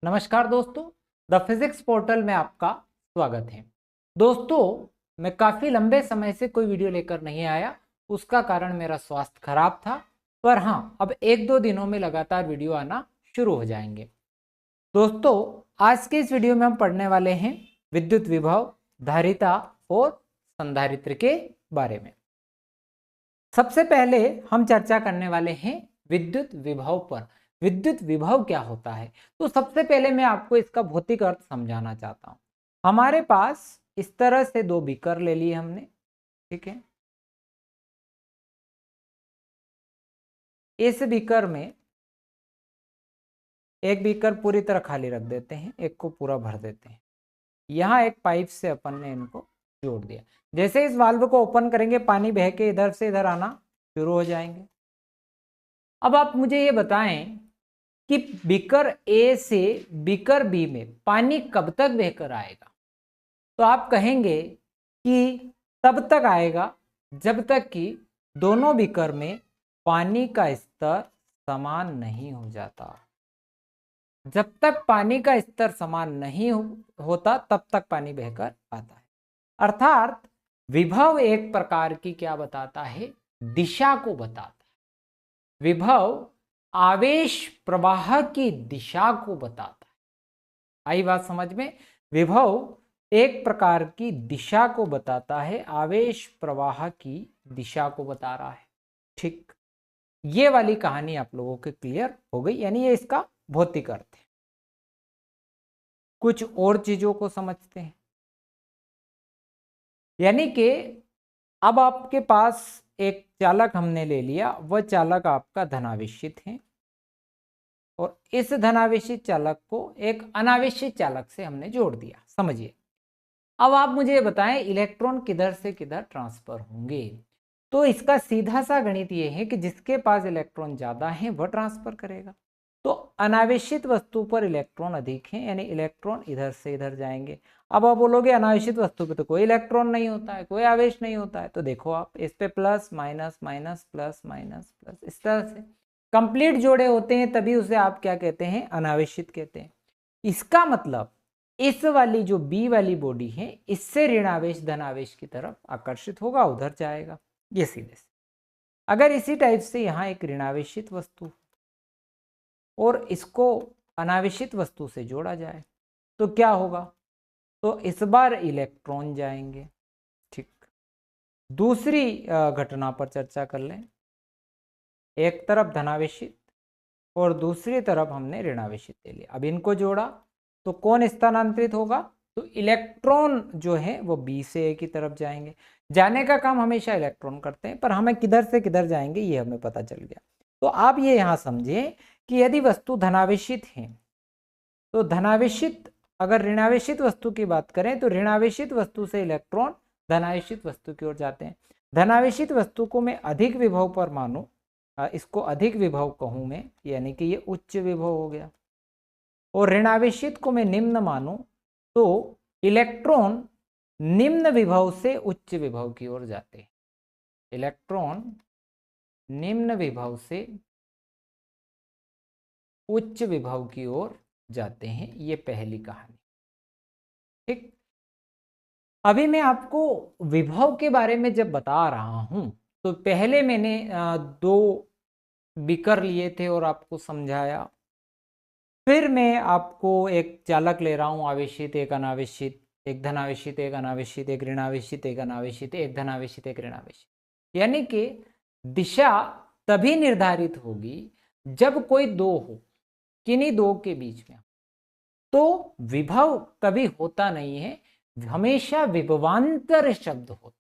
नमस्कार दोस्तों, the physics portal में आपका स्वागत है। दोस्तों, मैं काफ़ी लंबे समय से कोई वीडियो लेकर नहीं आया। उसका कारण मेरा स्वास्थ्य खराब था, पर हाँ, अब एक दो दिनों में लगातार वीडियो आना शुरू हो जाएंगे। दोस्तों, आज के इस वीडियो में हम पढ़ने वाले हैं विद्युत विभव, धारिता और संधारित्र के बारे में। सबसे पहले हम चर्चा करने वाले हैं विद्युत विभव पर। विद्युत विभव क्या होता है? तो सबसे पहले मैं आपको इसका भौतिक अर्थ समझाना चाहता हूं। हमारे पास इस तरह से दो बीकर ले लिए हमने, ठीक है। इस बीकर में एक बीकर पूरी तरह खाली रख देते हैं, एक को पूरा भर देते हैं। यहाँ एक पाइप से अपन ने इनको जोड़ दिया। जैसे इस वाल्व को ओपन करेंगे, पानी बह के इधर से इधर आना शुरू हो जाएंगे। अब आप मुझे ये बताएं कि बीकर ए से बीकर बी में पानी कब तक बहकर आएगा? तो आप कहेंगे कि तब तक आएगा जब तक कि दोनों बीकर में पानी का स्तर समान नहीं हो जाता। जब तक पानी का स्तर समान नहीं होता तब तक पानी बहकर आता है। अर्थात विभव एक प्रकार की क्या बताता है? दिशा को बताता है। विभव आवेश प्रवाह की दिशा को बताता है। आई बात समझ में? विभव एक प्रकार की दिशा को बताता है, आवेश प्रवाह की दिशा को बता रहा है। ठीक, ये वाली कहानी आप लोगों के क्लियर हो गई, यानी ये इसका भौतिक अर्थ है। कुछ और चीजों को समझते हैं। यानी कि अब आपके पास एक चालक हमने ले लिया, वह चालक आपका धनावेशित है और इस धनावेशित चालक को एक अनावेशित चालक से हमने जोड़ दिया। समझिए, अब आप मुझे बताएं इलेक्ट्रॉन किधर से किधर ट्रांसफर होंगे। तो इसका सीधा सा गणित ये है कि जिसके पास इलेक्ट्रॉन ज्यादा है वह ट्रांसफर करेगा। तो अनावेशित वस्तु पर इलेक्ट्रॉन अधिक है, यानी इलेक्ट्रॉन इधर से इधर जाएंगे। अब आप बोलोगे अनावेशित वस्तु पे तो कोई इलेक्ट्रॉन नहीं होता है, कोई आवेश नहीं होता है। तो देखो आप इस पे plus minus minus plus minus plus, इस तरह से कंप्लीट जोड़े होते हैं, तभी उसे आप क्या कहते हैं? अनावेशित कहते हैं। इसका मतलब इस वाली जो बी वाली बॉडी है, इससे ऋणावेश धनावेश की तरफ आकर्षित होगा, उधर जाएगा। ये सीधे से अगर इसी टाइप से यहाँ एक ऋणावेशित वस्तु और इसको अनावेशित वस्तु से जोड़ा जाए तो क्या होगा? तो इस बार इलेक्ट्रॉन जाएंगे। ठीक, दूसरी घटना पर चर्चा कर लें। एक तरफ धनावेशित और दूसरी तरफ हमने ऋणावेशित ले लिया। अब इनको जोड़ा तो कौन स्थानांतरित होगा? तो इलेक्ट्रॉन जो है वो बी से ए की तरफ जाएंगे। जाने का काम हमेशा इलेक्ट्रॉन करते हैं, पर हमें किधर से किधर जाएंगे ये हमें पता चल गया। तो आप ये यहाँ समझे कि यदि वस्तु धनावेशित है तो धनावेशित, अगर ऋणावेशित वस्तु की बात करें तो ऋणावेशित वस्तु से इलेक्ट्रॉन धनावेशित वस्तु की ओर जाते हैं। धनावेशित वस्तु को मैं अधिक विभव पर मानूं, इसको अधिक विभव कहूं मैं, यानी कि ये उच्च विभव हो गया, और ऋणावेशित को मैं निम्न मानूं तो इलेक्ट्रॉन निम्न विभव से उच्च विभव की ओर जाते हैं। इलेक्ट्रॉन निम्न विभव से उच्च विभव की ओर जाते हैं। ये पहली कहानी। ठीक, अभी मैं आपको विभव के बारे में जब बता रहा हूं तो पहले मैंने दो बीकर लिए थे और आपको समझाया। फिर मैं आपको एक चालक ले रहा हूं, आवेशित एक अनावेशित, एक धनावेशित एक अनावेशित, एक ऋणावेशित एक अनावेशित, एक धनावेशित एक ऋणावेशित। यानी कि दिशा तभी निर्धारित होगी जब कोई दो हो, किन्हीं दो के बीच में। तो विभव कभी होता नहीं है, हमेशा विभवांतर शब्द होता।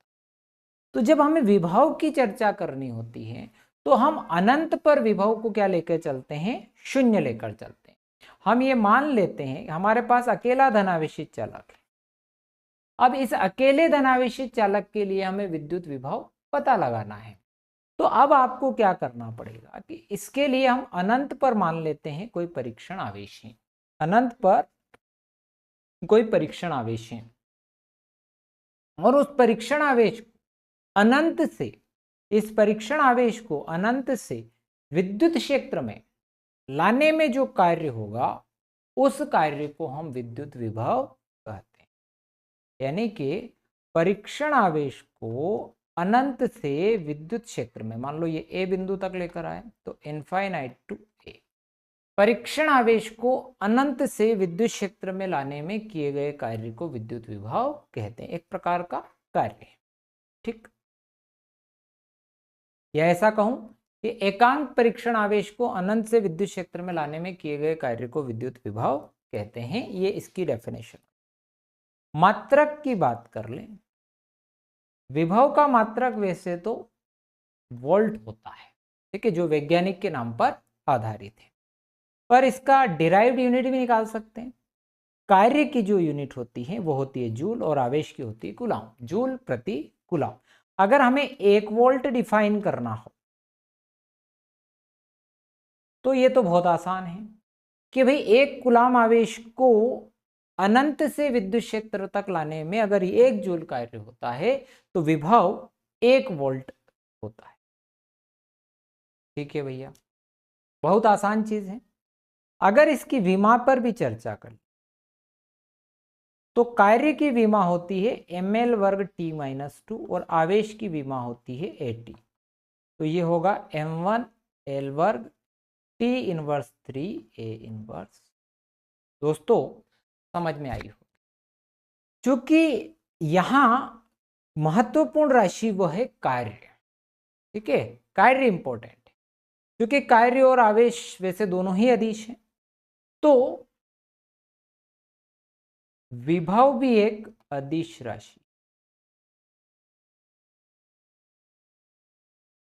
तो जब हमें विभव की चर्चा करनी होती है तो हम अनंत पर विभव को क्या लेकर चलते हैं? शून्य लेकर चलते हैं। हम ये मान लेते हैं हमारे पास अकेला धनावेशित चालक है। अब इस अकेले धनावेशित चालक के लिए हमें विद्युत विभव पता लगाना है। तो अब आपको क्या करना पड़ेगा कि इसके लिए हम अनंत पर मान लेते हैं कोई परीक्षण आवेश है। अनंत पर कोई परीक्षण आवेश है और उस परीक्षण आवेश को अनंत से, इस परीक्षण आवेश को अनंत से विद्युत क्षेत्र में लाने में जो कार्य होगा उस कार्य को हम विद्युत विभव कहते हैं। यानी कि परीक्षण आवेश को अनंत से विद्युत क्षेत्र में, मान लो ये ए बिंदु तक लेकर आए तो इनफाइनाइट टू ए, परीक्षण आवेश को अनंत से विद्युत क्षेत्र में लाने में किए गए कार्य को विद्युत विभव कहते हैं। एक प्रकार का कार्य है, ठीक। या ऐसा कहूं कि एकांक परीक्षण आवेश को अनंत से विद्युत क्षेत्र में लाने में किए गए कार्य को विद्युत विभव कहते हैं। ये इसकी डेफिनेशन। मात्रक की बात कर लें, विभव का मात्रक वैसे तो वोल्ट होता है, ठीक है, जो वैज्ञानिक के नाम पर आधारित है, पर इसका डिराइव्ड यूनिट भी निकाल सकते हैं। कार्य की जो यूनिट होती है वो होती है जूल और आवेश की होती है कूलाम, जूल प्रति कूलाम। अगर हमें 1 वोल्ट डिफाइन करना हो तो ये तो बहुत आसान है कि भाई 1 कूलाम आवेश को अनंत से विद्युत क्षेत्र तक लाने में अगर 1 जूल कार्य होता है तो विभव 1 वोल्ट होता है। ठीक है भैया, बहुत आसान चीज है। अगर इसकी विमा पर भी चर्चा करें तो कार्य की विमा होती है ml वर्ग t-2 और आवेश की विमा होती है at। तो ये होगा m1 l वर्ग t इनवर्स 3 a इनवर्स। दोस्तों समझ में आई हो, क्योंकि यहां महत्वपूर्ण राशि वो है कार्य, ठीक है, कार्य इंपॉर्टेंट है, क्योंकि कार्य और आवेश वैसे दोनों ही अदिश हैं, तो विभव भी एक अदिश राशि,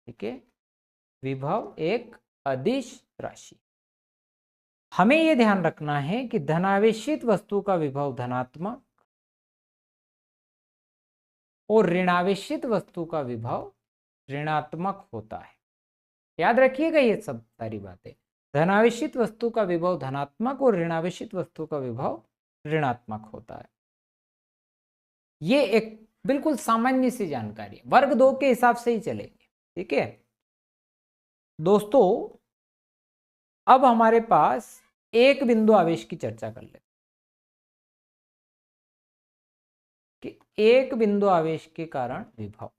ठीक है, विभव एक अदिश राशि। हमें यह ध्यान रखना है कि धनावेशित वस्तु का विभव धनात्मक और ऋणावेशित वस्तु का विभव ऋणात्मक होता है। याद रखिएगा ये सब सारी बातें। धनावेशित वस्तु का विभव धनात्मक और ऋणावेशित वस्तु का विभव ऋणात्मक होता है। ये एक बिल्कुल सामान्य सी जानकारी है, वर्ग 2 के हिसाब से ही चलेंगे, ठीक है दोस्तों। अब हमारे पास एक बिंदु आवेश की चर्चा कर लेते कि एक बिंदु आवेश के कारण विभव।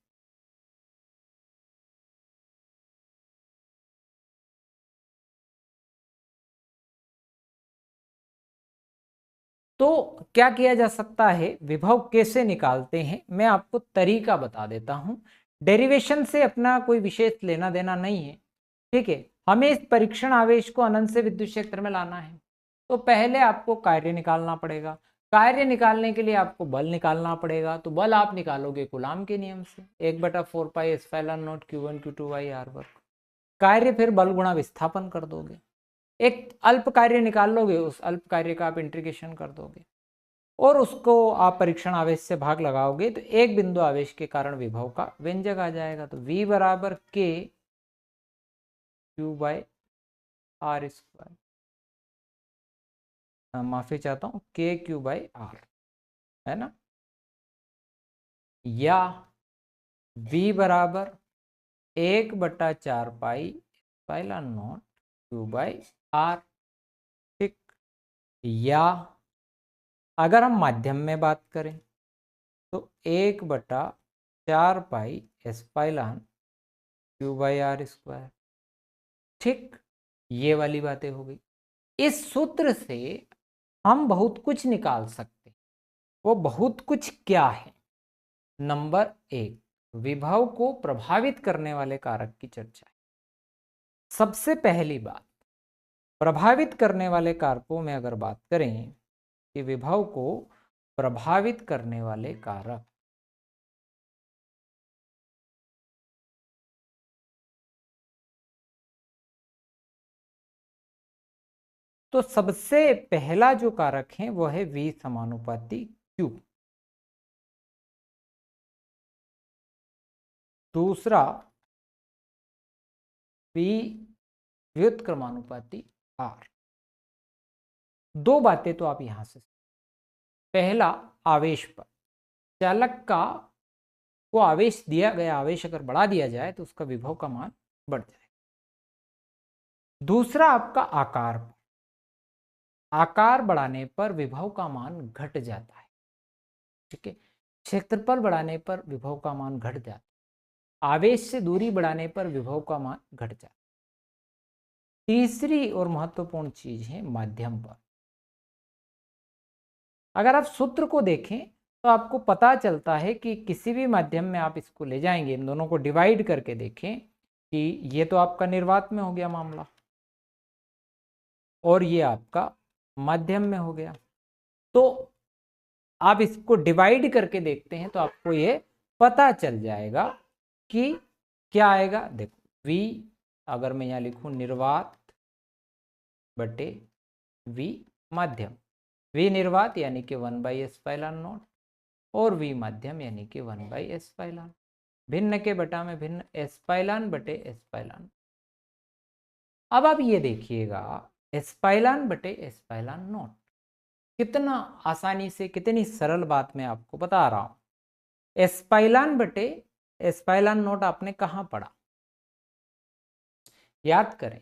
तो क्या किया जा सकता है, विभव कैसे निकालते हैं, मैं आपको तरीका बता देता हूं। डेरिवेशन से अपना कोई विशेष लेना देना नहीं है, ठीक है। हमें इस परीक्षण आवेश को अनंत से विद्युत क्षेत्र में लाना है, तो पहले आपको कार्य निकालना पड़ेगा। कार्य निकालने के लिए आपको बल निकालना पड़ेगा, तो बल आप निकालोगे कूलाम के नियम से, 1/4 pi epsilon not Q1 Q2 by r वर्ग। कार्य फिर बल गुणा विस्थापन कर दोगे, एक अल्प कार्य निकाल लोगे, उस अल्प कार्य का आप इंटीग्रेशन कर दोगे और उसको आप परीक्षण आवेश से भाग लगाओगे, तो एक बिंदु आवेश के कारण विभव का व्यंजक आ जाएगा। तो V बराबर K Q by R square, माफी चाहता हूं, K Q बाई R, है ना, या V बराबर 1/4 pi epsilon not Q by R, ठीक। या अगर हम माध्यम में बात करें तो 1/4 pi epsilon Q by R square, ठीक। ये वाली बातें हो गई। इस सूत्र से हम बहुत कुछ निकाल सकते हैं। वो बहुत कुछ क्या है? नंबर 1, विभव को प्रभावित करने वाले कारक की चर्चा है। सबसे पहली बात, प्रभावित करने वाले कारकों में अगर बात करें कि विभव को प्रभावित करने वाले कारक, तो सबसे पहला जो कारक है वो है V समानुपाती Q। दूसरा V व्युत्क्रमानुपाती R। दो बातें तो आप यहां से, पहला आवेश पर, चालक का को आवेश दिया गया, आवेश अगर बढ़ा दिया जाए तो उसका विभव का मान बढ़ जाएगा। दूसरा आपका आकार पर, आकार बढ़ाने पर विभव का मान घट जाता है। ठीक है, क्षेत्रफल बढ़ाने पर विभव का मान घट जाता है, आवेश से दूरी बढ़ाने पर विभव का मान घट जाता है। तीसरी और महत्वपूर्ण चीज है माध्यम पर। अगर आप सूत्र को देखें तो आपको पता चलता है कि किसी भी माध्यम में आप इसको ले जाएंगे, इन दोनों को डिवाइड करके देखें कि ये तो आपका निर्वात में हो गया मामला और ये आपका माध्यम में हो गया। तो आप इसको डिवाइड करके देखते हैं तो आपको ये पता चल जाएगा कि क्या आएगा। देखो V, अगर मैं यहाँ लिखूं निर्वात बटे V माध्यम, V निर्वात यानी कि 1/s/0 और V माध्यम यानी कि 1/s/, भिन्न के बटा में भिन्न, s/, बटे s/। अब आप ये देखिएगा s/, बटे s/0 कितना आसानी से, कितनी सरल बात मैं आपको बता रहा हूं। s/, बटे s/0 आपने कहां पढ़ा, याद करें,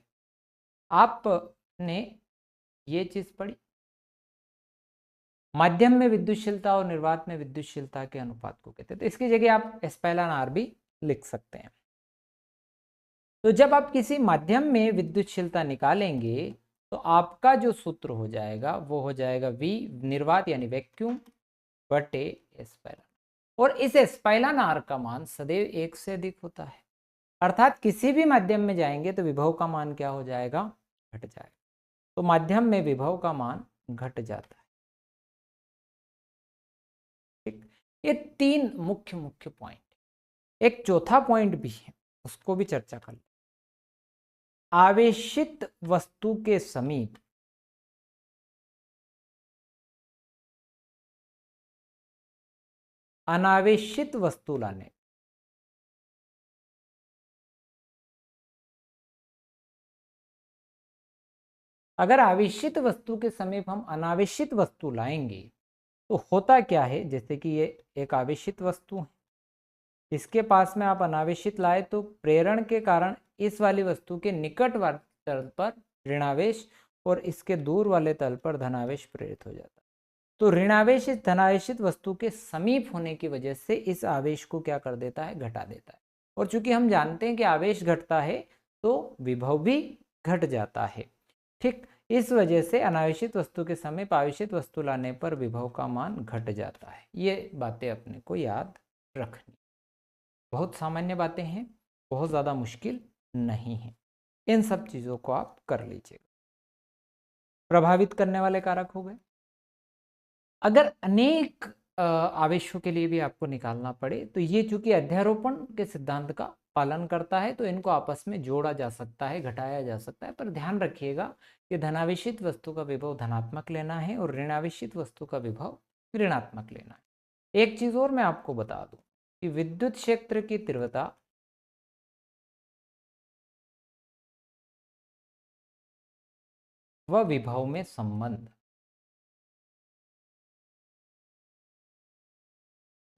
आपने ये चीज पढ़ी, माध्यम में विद्युतशीलता और निर्वात में विद्युतशीलता के अनुपात को कहते हैं। तो इसकी जगह आप s/r भी लिख सकते हैं। तो जब आप किसी माध्यम में विद्युतशीलता निकालेंगे तो आपका जो सूत्र हो जाएगा वो हो जाएगा V निर्वात यानी वैक्यूम बटे s/r, और इस s/r का मान सदैव 1 से अधिक होता है, अर्थात किसी भी माध्यम में जाएंगे तो विभव का मान क्या हो जाएगा, घट जाएगा। तो माध्यम में विभव का मान घट जाता है। ठीक, ये तीन मुख्य मुख्य पॉइंट, एक चौथा पॉइंट भी है उसको भी चर्चा कर लें। आवेशित वस्तु के समीप अनावेशित वस्तु लाने, अगर आवेशित वस्तु के समीप हम अनावेशित वस्तु लाएंगे तो होता क्या है, जैसे कि ये एक आवेशित वस्तु है, इसके पास में आप अनावेशित लाए तो प्रेरण के कारण इस वाली वस्तु के निकट वाले तल पर ऋणावेश और इसके दूर वाले तल पर धनावेश प्रेरित हो जाता है। तो ऋणावेश इस धनावेशित वस्तु के समीप होने की वजह से इस आवेश को क्या कर देता है, घटा देता है। और चूंकि हम जानते हैं कि आवेश घटता है तो विभव भी घट जाता है। ठीक, इस वजह से अनावेशित वस्तु के समीप आवेशित वस्तु लाने पर विभव का मान घट जाता है। ये बातें अपने को याद रखनी, बहुत सामान्य बातें हैं, बहुत ज़्यादा मुश्किल नहीं है। इन सब चीज़ों को आप कर लीजिएगा। प्रभावित करने वाले कारक हो गए। अगर अनेक आवेशों के लिए भी आपको निकालना पड़े तो ये चूंकि अध्यारोपण के सिद्धांत का पालन करता है तो इनको आपस में जोड़ा जा सकता है, घटाया जा सकता है, पर ध्यान रखिएगा कि धनावेशित वस्तु का विभव धनात्मक लेना है और ऋणावेशित वस्तु का विभव ऋणात्मक लेना है। एक चीज और मैं आपको बता दूं कि विद्युत क्षेत्र की तीव्रता व विभव में संबंध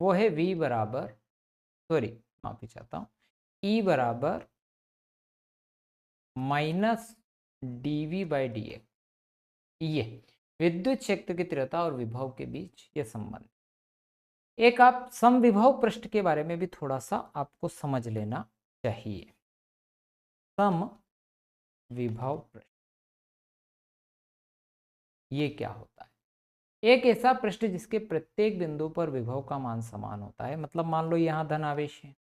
वो है V बराबर, सॉरी माफी चाहता हूं, E बराबर -dV/dx। ये विद्युत क्षेत्र की तीव्रता और विभव के बीच ये संबंध। एक आप समविभव पृष्ठ के बारे में भी थोड़ा सा आपको समझ लेना चाहिए। समविभव पृष्ठ ये क्या होता है, एक ऐसा पृष्ठ जिसके प्रत्येक बिंदु पर विभव का मान समान होता है। मतलब मान लो यहाँ धन आवेश है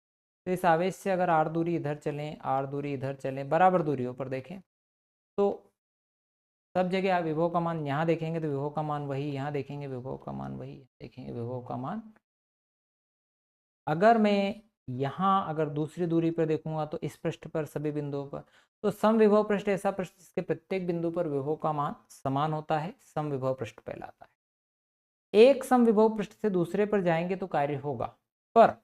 तो इस आवेश से अगर r दूरी इधर चलें, r दूरी इधर चलें, बराबर दूरियों पर देखें तो सब जगह आप विभव का मान यहाँ देखेंगे तो विभव का मान वही, यहाँ देखेंगे विभव का मान वही, देखेंगे विभव का मान। अगर मैं यहाँ अगर दूसरी दूरी पर देखूंगा तो इस पृष्ठ पर सभी बिंदुओं पर, तो समविभव पृष्ठ ऐसा पृष्ठ जिसके प्रत्येक बिंदु पर विभव का मान समान होता है, समविभव पृष्ठ कहलाता है। एक समविभव पृष्ठ से दूसरे पर जाएंगे तो कार्य होगा, पर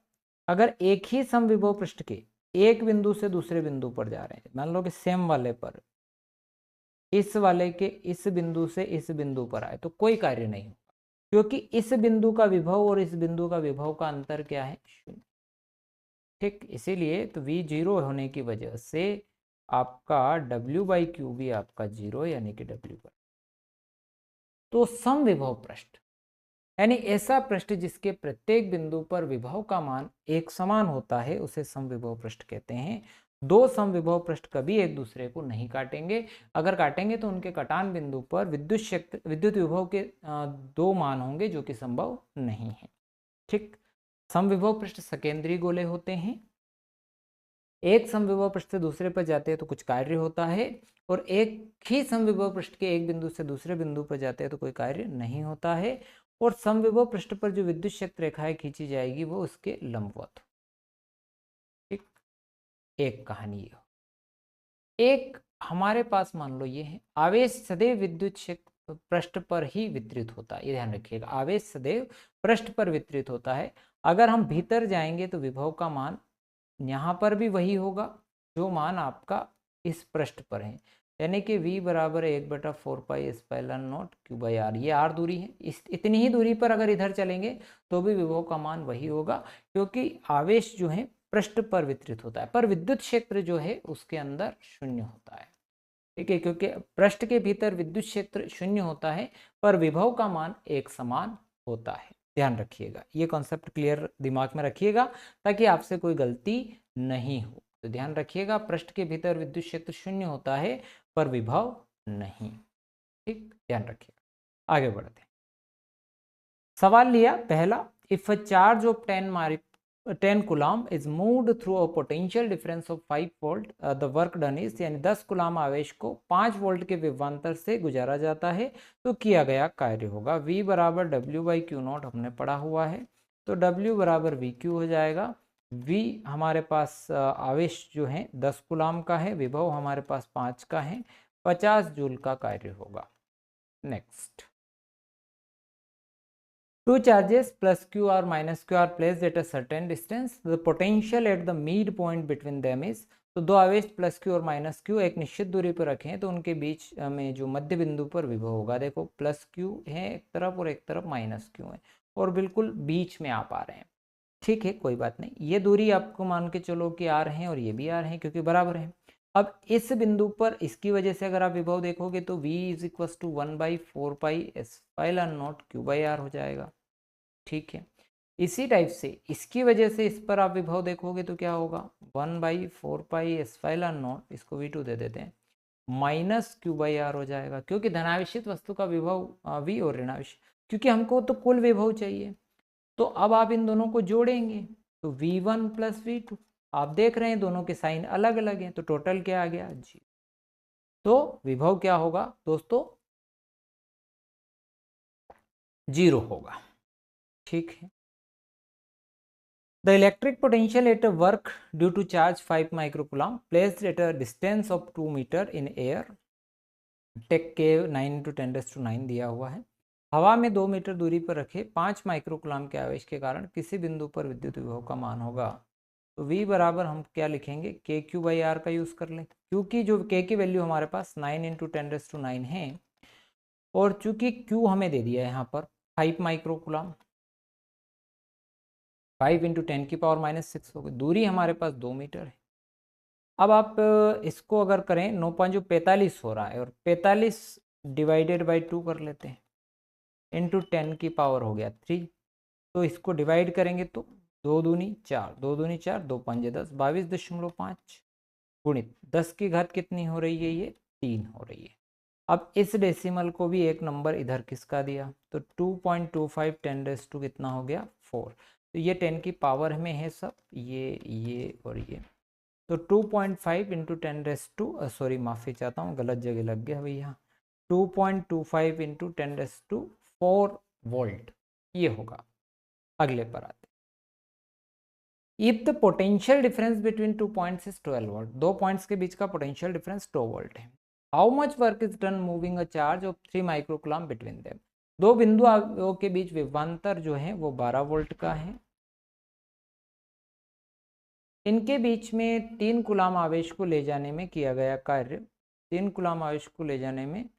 अगर एक ही समविभव पृष्ठ के एक बिंदु से दूसरे बिंदु पर जा रहे हैं, मान लो कि सेम वाले पर इस वाले के इस बिंदु से इस बिंदु पर आए तो कोई कार्य नहीं होगा, क्योंकि इस बिंदु का विभव और इस बिंदु का विभव का अंतर क्या है, 0। ठीक, इसीलिए तो V 0 होने की वजह से आपका W/Q भी आपका 0 यानी कि W पर। तो समविभव पृष्ठ यानी ऐसा पृष्ठ जिसके प्रत्येक बिंदु पर विभव का मान एक समान होता है उसे समविभव पृष्ठ कहते हैं। दो समविभव पृष्ठ कभी एक दूसरे को नहीं काटेंगे, अगर काटेंगे तो उनके कटान बिंदु पर विद्युत विभव के दो मान होंगे जो कि संभव नहीं है। ठीक, समविभव पृष्ठ सकेंद्रीय गोले होते हैं। एक समविभव पृष्ठ से दूसरे पर जाते हैं तो कुछ कार्य होता है, और एक ही समविभव पृष्ठ के एक बिंदु से दूसरे बिंदु पर जाते हैं तो कोई कार्य नहीं होता है। और समविभव पृष्ठ पर जो विद्युत क्षेत्र रेखाएं खींची जाएगी वो उसके लंबवत। ठीक, एक कहानी है। एक हमारे पास मान लो ये है, आवेश सदैव विद्युत क्षेत्र पृष्ठ पर ही वितरित होता है, ये ध्यान रखिएगा, आवेश सदैव पृष्ठ पर वितरित होता है। अगर हम भीतर जाएंगे तो विभव का मान यहाँ पर भी वही होगा जो मान आपका इस पृष्ठ पर है, यानी कि v बराबर 1/4πε0 q/r। ये r दूरी है, इतनी ही दूरी पर अगर इधर चलेंगे तो भी विभव का मान वही होगा, क्योंकि आवेश जो है पृष्ठ पर वितरित होता है, पर विद्युत क्षेत्र जो है उसके अंदर शून्य होता है। ठीक है, क्योंकि पृष्ठ के भीतर विद्युत क्षेत्र शून्य होता है पर विभव का मान एक समान होता है। ध्यान रखिएगा, ये कॉन्सेप्ट क्लियर दिमाग में रखिएगा ताकि आपसे कोई गलती नहीं हो। तो ध्यान रखिएगा, पृष्ठ के भीतर विद्युत क्षेत्र शून्य होता है पर विभव नहीं। ठीक, ध्यान रखिएगा। आगे बढ़ते हैं। सवाल लिया पहला, if a charge of 10 coulomb is moved through a potential difference of 5 volt the work done is, यानी 10 कूलम आवेश को 5 वोल्ट के विभवांतर से गुजारा जाता है तो किया गया कार्य होगा। V बराबर W/Q0 हमने पढ़ा हुआ है, तो W बराबर VQ हो जाएगा। V हमारे पास आवेश जो है 10 कूलम का है, विभव हमारे पास 5 का है, 50 जूल का कार्य होगा। Next, two charges plus q or minus q are placed at a certain distance, the potential at the midpoint between them is, तो दो आवेश प्लस क्यू और माइनस क्यू एक निश्चित दूरी पर रखें तो उनके बीच में जो मध्य बिंदु पर विभव होगा, देखो प्लस क्यू है एक तरफ और एक तरफ माइनस क्यू है और बिल्कुल बीच में आप आ रहे हैं। ठीक है, कोई बात नहीं, ये दूरी आपको मान के चलो कि आर हैं और ये भी आर हैं क्योंकि बराबर है। अब इस बिंदु पर इसकी वजह से अगर आप विभव देखोगे तो v is equal to 1/4πε0 q/r हो जाएगा। ठीक है, इसी टाइप से इसकी वजह से इस पर आप विभव देखोगे तो क्या होगा, 1/4πε0, इसको v2 दे देते हैं, माइनस q/r हो जाएगा, क्योंकि धनावेशित वस्तु का विभव v और ऋणावेश, क्योंकि हमको तो कुल विभव चाहिए। तो अब आप इन दोनों को जोड़ेंगे तो v1 प्लस v2, आप देख रहे हैं दोनों के साइन अलग अलग हैं, तो टोटल क्या आ गया जी। तो विभव क्या होगा दोस्तों, 0 होगा। ठीक है, the electric potential at a work due to charge 5 microcoulomb placed at a distance of 2 meter in air, take के 9×10⁹ दिया हुआ है, हवा में 2 मीटर दूरी पर रखे 5 माइक्रोकुलाम के आवेश के कारण किसी बिंदु पर विद्युत विभव का मान होगा। तो V बराबर हम क्या लिखेंगे, KQ/R का यूज कर लें, क्योंकि जो K की वैल्यू हमारे पास 9×10⁹ है और चूंकि Q हमें दे दिया है यहाँ पर 5 माइक्रोकुलाम, 5 × 10⁻⁻6 हो गई, दूरी हमारे पास 2 मीटर है। अब आप इसको अगर करें 9×45 हो रहा है और 45 डिवाइडेड बाई 2 कर लेते हैं, इंटू 10 की पावर हो गया 3, तो इसको डिवाइड करेंगे तो 2 दूनी 4, 2 दूनी 4, 2 पंजे 10, 22.5 गुणित 10 की घात कितनी हो रही है, ये 3 हो रही है। अब इस डेसिमल को भी एक नंबर इधर किसका दिया, तो 2.25 10⁻² कितना हो गया 4, तो ये 10 की पावर में है सब, ये और ये, तो 2.5 × 10⁻², सॉरी माफ़ी चाहता हूँ गलत जगह लग गया भैया, 2.25 × 10⁻4 वोल्ट ये होगा। अगले पर आते, if the potential difference between 2 points is 12 volt, दो पॉइंट्स के बीच का पोटेंशियल डिफरेंस 2 वोल्ट है, how much work is done moving a charge of 3 microcoulomb between them, दो बिंदु के बीच विभवांतर जो है वो 12 वोल्ट का है, इनके बीच में 3 कूलाम आवेश को ले जाने में किया गया कार्य, 3 कूलाम आवेश को ले जाने में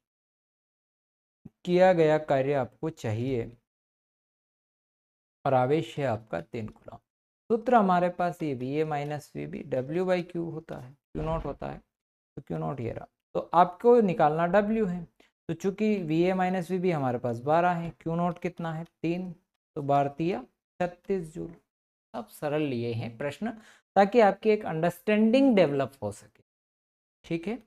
किया गया कार्य आपको चाहिए और आवेश है आपका 3 कूलाम। सूत्र हमारे पास ये VA माइनस VB W/Q होता है, Q0 होता है, तो Q0 ये रहा, तो आपको निकालना W है, तो चूंकि VA माइनस VB हमारे पास 12 है, Q नॉट कितना है 3, तो 12 36 जूल। अब सरल लिए हैं प्रश्न ताकि आपकी एक अंडरस्टैंडिंग डेवलप हो सके, ठीक है।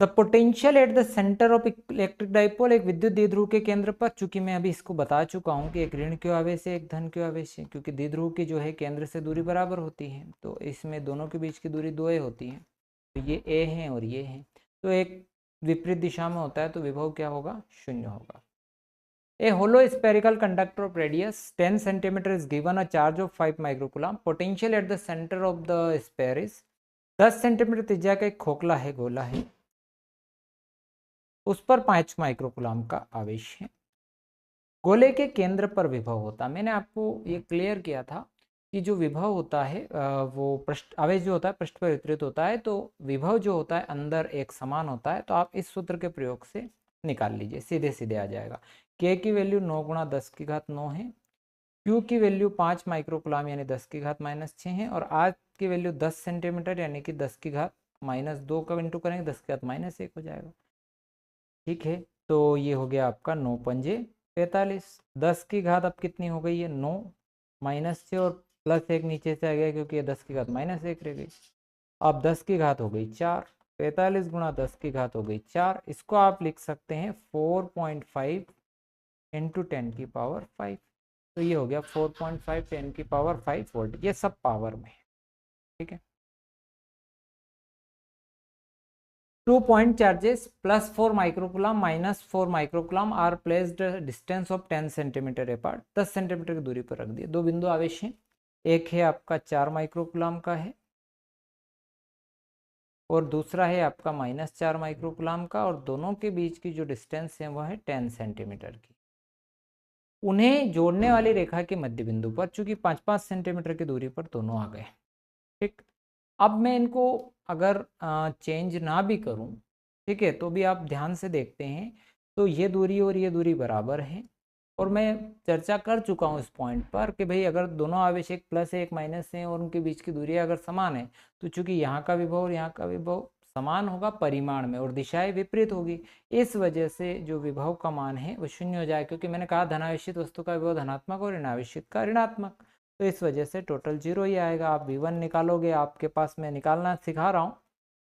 The potential at the centre of electric dipole, एक विद्युत द्विध्रुव के केंद्र पर, चूंकि मैं अभी इसको बता चुका हूं कि एक ऋण क्यू आवेश है, एक धन क्यू आवेश है, क्योंकि द्विध्रुव की जो है केंद्र से दूरी बराबर होती है, तो इसमें दोनों के बीच की दूरी 2a होती है, तो ये a है और ये है, तो एक विपरीत दिशा में होता है, तो विभव क्या होगा, 0 होगा। A hollow spherical conductor of radius 10 cm is given a charge of 5 microcoulomb. Potential at the center of the sphere is 10 centimetre त्रिज्या का एक खोखला है, गोला है, उस पर 5 माइक्रोकुलाम का आवेश है। गोले के केंद्र पर विभव होता, मैंने आपको ये क्लियर किया था कि जो विभव होता है वो पृष्ठ आवेश जो होता है पृष्ठ पर वितरित होता है, तो विभव जो होता है अंदर एक समान होता है। तो आप इस सूत्र के प्रयोग से निकाल लीजिए, सीधे सीधे आ जाएगा। K की वैल्यू 9 गुणा 10 की घात 9 है, Q की वैल्यू 5 माइक्रोकुलाम यानी 10 की घात -6 है, और R की वैल्यू 10 सेंटीमीटर यानी कि 10 की घात -2 का इंटू करेंगे 10 की घात -1 हो जाएगा, ठीक है। तो ये हो गया आपका 9 पंजे 45, 10 की घात अब कितनी हो गई है 9 -6 और +1 नीचे से आ गया क्योंकि ये 10 की घात -1 रह गई। अब 10 की घात हो गई 4, 45 गुणा 10 की घात हो गई 4, इसको आप लिख सकते हैं 4.5 इंटू 10 की पावर 5, तो ये हो गया 4.5 10 की पावर 5 वोल्ट, ये सब पावर में है, ठीक है। 2 point charges +4 microcoulomb -4 microcoulomb are placed distance of 10 centimetre apart, 10 centimetre की दूरी पर रख दिए। दो बिंदु आवेश हैं, एक है आपका 4 माइक्रोकुलाम का है और दूसरा है आपका -4 माइक्रोकुलाम का, और दोनों के बीच की जो डिस्टेंस है वह है 10 सेंटीमीटर की। उन्हें जोड़ने वाली रेखा के मध्य बिंदु पर चूंकि 5-5 सेंटीमीटर की दूरी पर दोनों आ गए, ठीक। अब मैं इनको अगर चेंज ना भी करूं, ठीक है, तो भी आप ध्यान से देखते हैं तो ये दूरी और ये दूरी बराबर है, और मैं चर्चा कर चुका हूं इस पॉइंट पर कि भाई अगर दोनों आवेश एक प्लस है एक माइनस है और उनके बीच की दूरी अगर समान है, तो चूंकि यहाँ का विभव और यहाँ का विभव समान होगा परिमाण में और दिशाएं विपरीत होगी, इस वजह से जो विभव का मान है वो 0 हो जाए, क्योंकि मैंने कहा धनावेशित वस्तु का विभव धनात्मक और ऋणावेशित का ऋणात्मक, तो इस वजह से टोटल 0 ही आएगा। आप V1 निकालोगे, आपके पास मैं निकालना सिखा रहा हूँ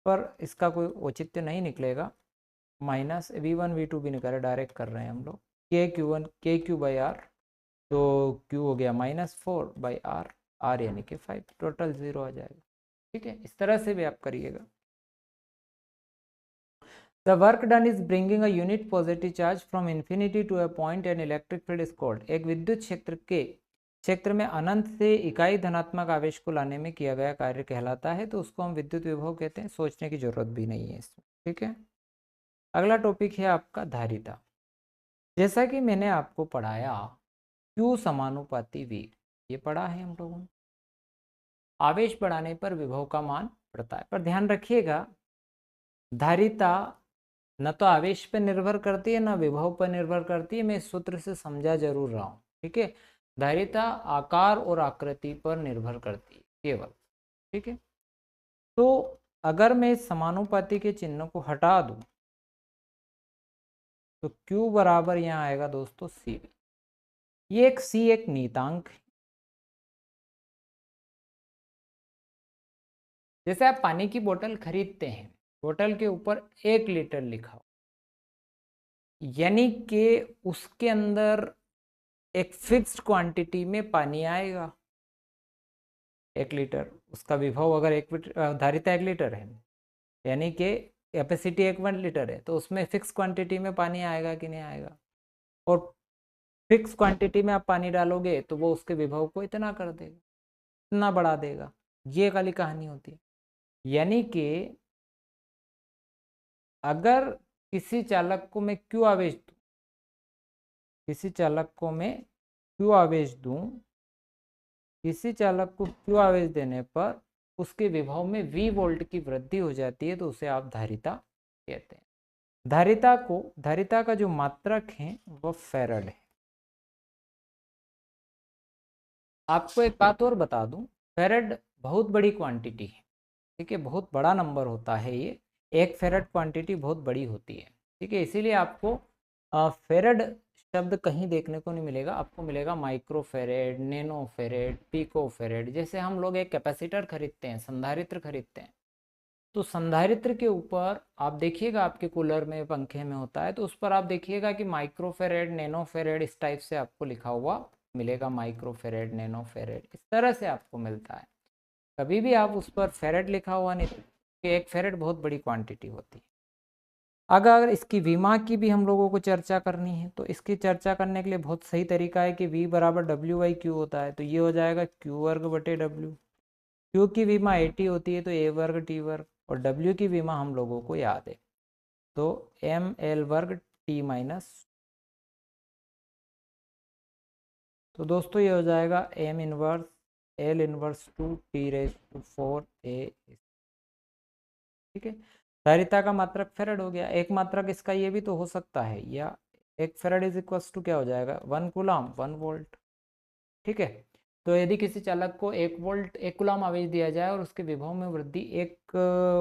पर इसका कोई औचित्य नहीं निकलेगा, -V1 V2 भी निकाले, डायरेक्ट कर रहे हैं हम लोग, KQ/R, तो Q हो गया -4/R, R यानी कि 5, टोटल 0 आ जाएगा, ठीक है। इस तरह से भी आप करिएगा। The work done is bringing a unit positive charge from infinity to a point and electric field is called, एक विद्युत क्षेत्र में अनंत से इकाई धनात्मक आवेश को लाने में किया गया कार्य कहलाता है, तो उसको हम विद्युत विभव कहते हैं, सोचने की जरूरत भी नहीं है इसमें, ठीक है। अगला टॉपिक है आपका धारिता। जैसा कि मैंने आपको पढ़ाया Q समानुपाती V, ये पढ़ा है हम लोगों ने, आवेश बढ़ाने पर विभव का मान बढ़ता है, पर ध्यान रखिएगा धारिता न तो आवेश पर निर्भर करती है न विभव पर निर्भर करती है, मैं इस सूत्र से समझा जरूर रहा हूँ, ठीक है। धारिता आकार और आकृति पर निर्भर करती है केवल, ठीक है। तो अगर मैं इस समानुपाती के चिन्ह को हटा दूं तो Q बराबर यहाँ आएगा दोस्तों CV, ये एक C एक नियतांक है। जैसे आप पानी की बोतल खरीदते हैं, बोतल के ऊपर 1 लीटर लिखा हो, यानी कि उसके अंदर एक फिक्स्ड क्वांटिटी में पानी आएगा, 1 लीटर, उसका विभव अगर धारिता 1 लीटर है यानी कि कैपेसिटी 1 लीटर है, तो उसमें फिक्स क्वांटिटी में पानी आएगा कि नहीं आएगा, और फिक्स क्वांटिटी में आप पानी डालोगे तो वो उसके विभव को इतना कर देगा, इतना बढ़ा देगा, ये वाली कहानी होती है। यानी कि अगर किसी चालक को मैं Q आवेश दूं, किसी चालक को मैं Q आवेश दूं, किसी चालक को Q आवेश देने पर उसके विभव में V वोल्ट की वृद्धि हो जाती है, तो उसे आप धारिता कहते हैं। धारिता का जो मात्रक है वो फैराड है। आपको एक बात और बता दूं, फैराड बहुत बड़ी क्वांटिटी है, ठीक है, बहुत बड़ा नंबर होता है ये, 1 फैराड क्वांटिटी बहुत बड़ी होती है, ठीक है, इसीलिए आपको फेरेड शब्द कहीं देखने को नहीं मिलेगा, आपको मिलेगा माइक्रो फेरेड, नैनो फेरेड, पिको फेरेड। जैसे हम लोग एक कैपेसिटर खरीदते हैं, संधारित्र खरीदते हैं, तो संधारित्र के ऊपर आप देखिएगा, आपके कूलर में, पंखे में होता है, तो उस पर आप देखिएगा कि माइक्रो फेरेड, नैनो फेरेड, इस टाइप से आपको लिखा हुआ मिलेगा। माइक्रो फेरेड, नैनो फेरेड, इस तरह से आपको मिलता है। कभी भी आप उस पर फेरेड लिखा हुआ नहीं, कि एक फेरेड बहुत बड़ी क्वांटिटी होती है। अगर इसकी विमा की भी हम लोगों को चर्चा करनी है, तो इसकी चर्चा करने के लिए बहुत सही तरीका है कि V बराबर W/Q होता है, तो ये हो जाएगा Q वर्ग बटे W। Q की विमा 80 होती है, तो A वर्ग T वर्ग, और W की विमा हम लोगों को याद है, तो ML वर्ग T माइनस। तो दोस्तों ये हो जाएगा M inverse L inverse 2T⁴A। ठीक है, धारिता का मात्रक फेरेड हो गया। एक मात्रक इसका ये भी तो हो सकता है, या एक फेरेड इज इक्वल टू क्या हो जाएगा, 1 कूलम 1 वोल्ट। ठीक है, तो यदि किसी चालक को 1 कूलम आवेश दिया जाए और उसके विभव में वृद्धि 1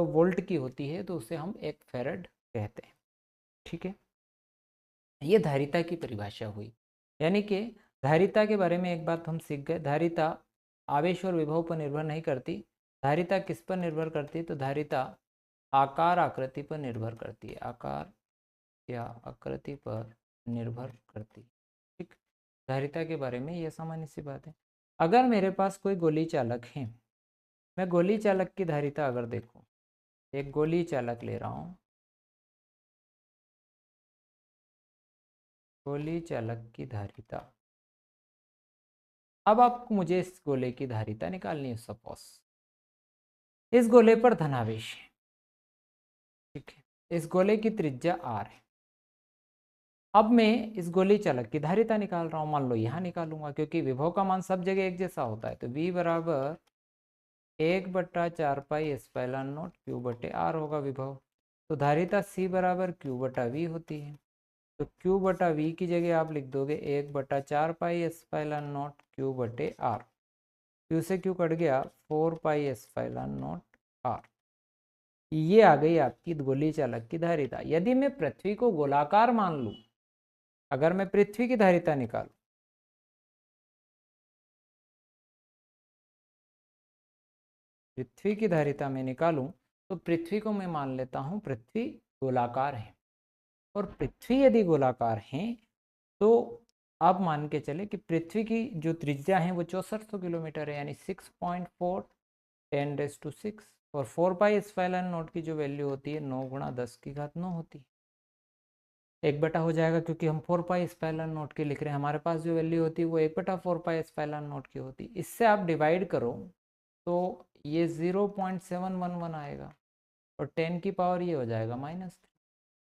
वोल्ट की होती है, तो उसे हम 1 फेरेड कहते हैं। ठीक है, ये धारिता की परिभाषा हुई। यानी कि धारिता के बारे में एक बात हम सीख गए, धारिता आवेश और विभव पर निर्भर नहीं करती। धारिता किस पर निर्भर करती है, तो धारिता आकार आकृति पर निर्भर करती है, आकार या आकृति पर निर्भर करती है। ठीक, धारिता के बारे में यह सामान्य सी बात है। अगर मेरे पास कोई गोली चालक है, मैं गोली चालक की धारिता अगर देखूं, एक गोली चालक ले रहा हूं, गोली चालक की धारिता। अब आपको मुझे इस गोले की धारिता निकालनी है। सपोज इस गोले पर धनावेश है, ठीक है, इस गोले की त्रिज्या R है। अब मैं इस गोली चालक की धारिता निकाल रहा हूं, मान लो यहाँ निकालूंगा, क्योंकि विभव का मान सब जगह एक जैसा होता है, तो V बराबर 1/4πε0 Q बटे R होगा विभव। तो धारिता C बराबर Q बटा V होती है, तो Q बटा V की जगह आप लिख दोगे 1/4πε0 Q बटे R। Q से Q कट गया, 4πε0 R। ये आ गई आपकी गोली चालक की धारिता। यदि मैं पृथ्वी को गोलाकार मान लूं, अगर मैं पृथ्वी की धारिता निकालूं, पृथ्वी की धारिता में निकालूं, तो पृथ्वी को मैं मान लेता हूं, पृथ्वी गोलाकार है, और पृथ्वी यदि गोलाकार है, तो आप मान के चले कि पृथ्वी की जो त्रिज्या है वो 6400 किलोमीटर है, यानी 6.4 10⁶, और 4πε0 की जो वैल्यू होती है 9 × 10⁹ होती है। 1 हो जाएगा, क्योंकि हम 4πε0 की लिख रहे हैं, हमारे पास जो वैल्यू होती है वो 1/4πε0 की होती है। इससे आप डिवाइड करो तो ये 0.711 आएगा, और 10 की पावर ये हो जाएगा -3।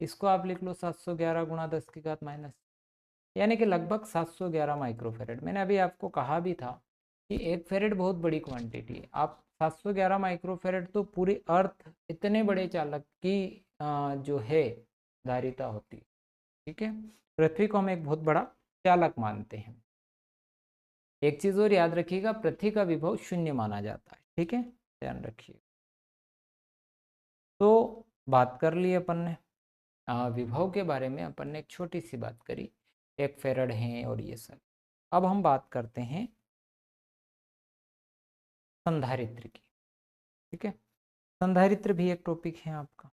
इसको आप लिख लो 711 × 10⁻⁻, यानी कि लगभग 711 माइक्रोफेरेड। मैंने अभी आपको कहा भी था कि 1 फेरेड बहुत बड़ी क्वांटिटी है। आप 711 माइक्रोफेरेड तो पूरी अर्थ, इतने बड़े चालक की जो है धारिता होती है। ठीक है, पृथ्वी को हम एक बहुत बड़ा चालक मानते हैं। एक चीज और याद रखिएगा, पृथ्वी का विभव 0 माना जाता है। ठीक है, ध्यान रखिए। तो बात कर ली अपन ने विभव के बारे में, अपन ने एक छोटी सी बात करी, 1 फेरेड है और ये सब। अब हम बात करते हैं संधारित्र की। ठीक है, संधारित्र भी एक टॉपिक है आपका,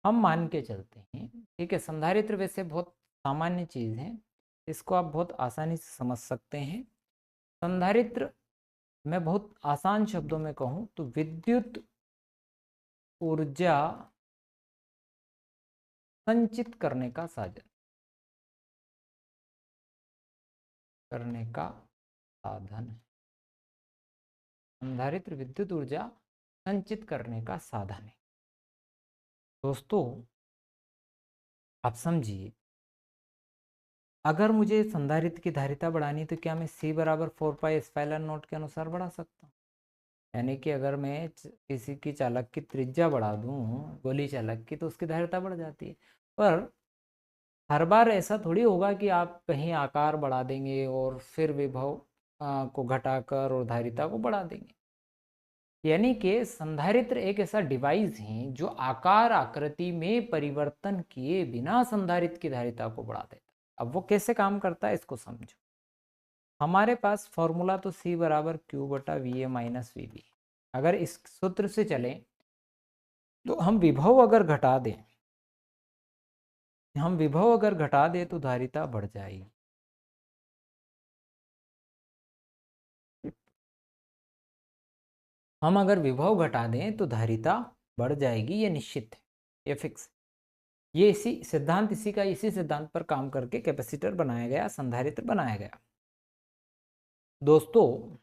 हम मान के चलते हैं। ठीक है, संधारित्र वैसे बहुत सामान्य चीज है, इसको आप बहुत आसानी से समझ सकते हैं। संधारित्र मैं बहुत आसान शब्दों में कहूं तो विद्युत ऊर्जा संचित करने का साधन, करने का साधन है। संधारित्र विद्युत ऊर्जा संचित करने का साधन है। दोस्तों आप समझिए, अगर मुझे संधारित्र की धारिता बढ़ानी, तो क्या मैं C बराबर 4πε0 के अनुसार बढ़ा सकता हूँ? यानी कि अगर मैं किसी की चालक की त्रिज्या बढ़ा दूं, गोली चालक की, तो उसकी धारिता बढ़ जाती है। पर हर बार ऐसा थोड़ी होगा कि आप कहीं आकार बढ़ा देंगे और फिर विभव को घटाकर और धारिता को बढ़ा देंगे। यानी कि संधारित्र एक ऐसा डिवाइस है जो आकार आकृति में परिवर्तन किए बिना संधारित्र की धारिता को बढ़ा देता है। अब वो कैसे काम करता है इसको समझो। हमारे पास फॉर्मूला तो C बराबर Q बटा VA माइनस VB। अगर इस सूत्र से चलें तो हम विभव अगर घटा दें तो धारिता बढ़ जाएगी। हम अगर विभव घटा दें तो धारिता बढ़ जाएगी, ये निश्चित है, ये फिक्स। ये इसी सिद्धांत पर काम करके कैपेसिटर बनाया गया, संधारित्र बनाया गया। दोस्तों,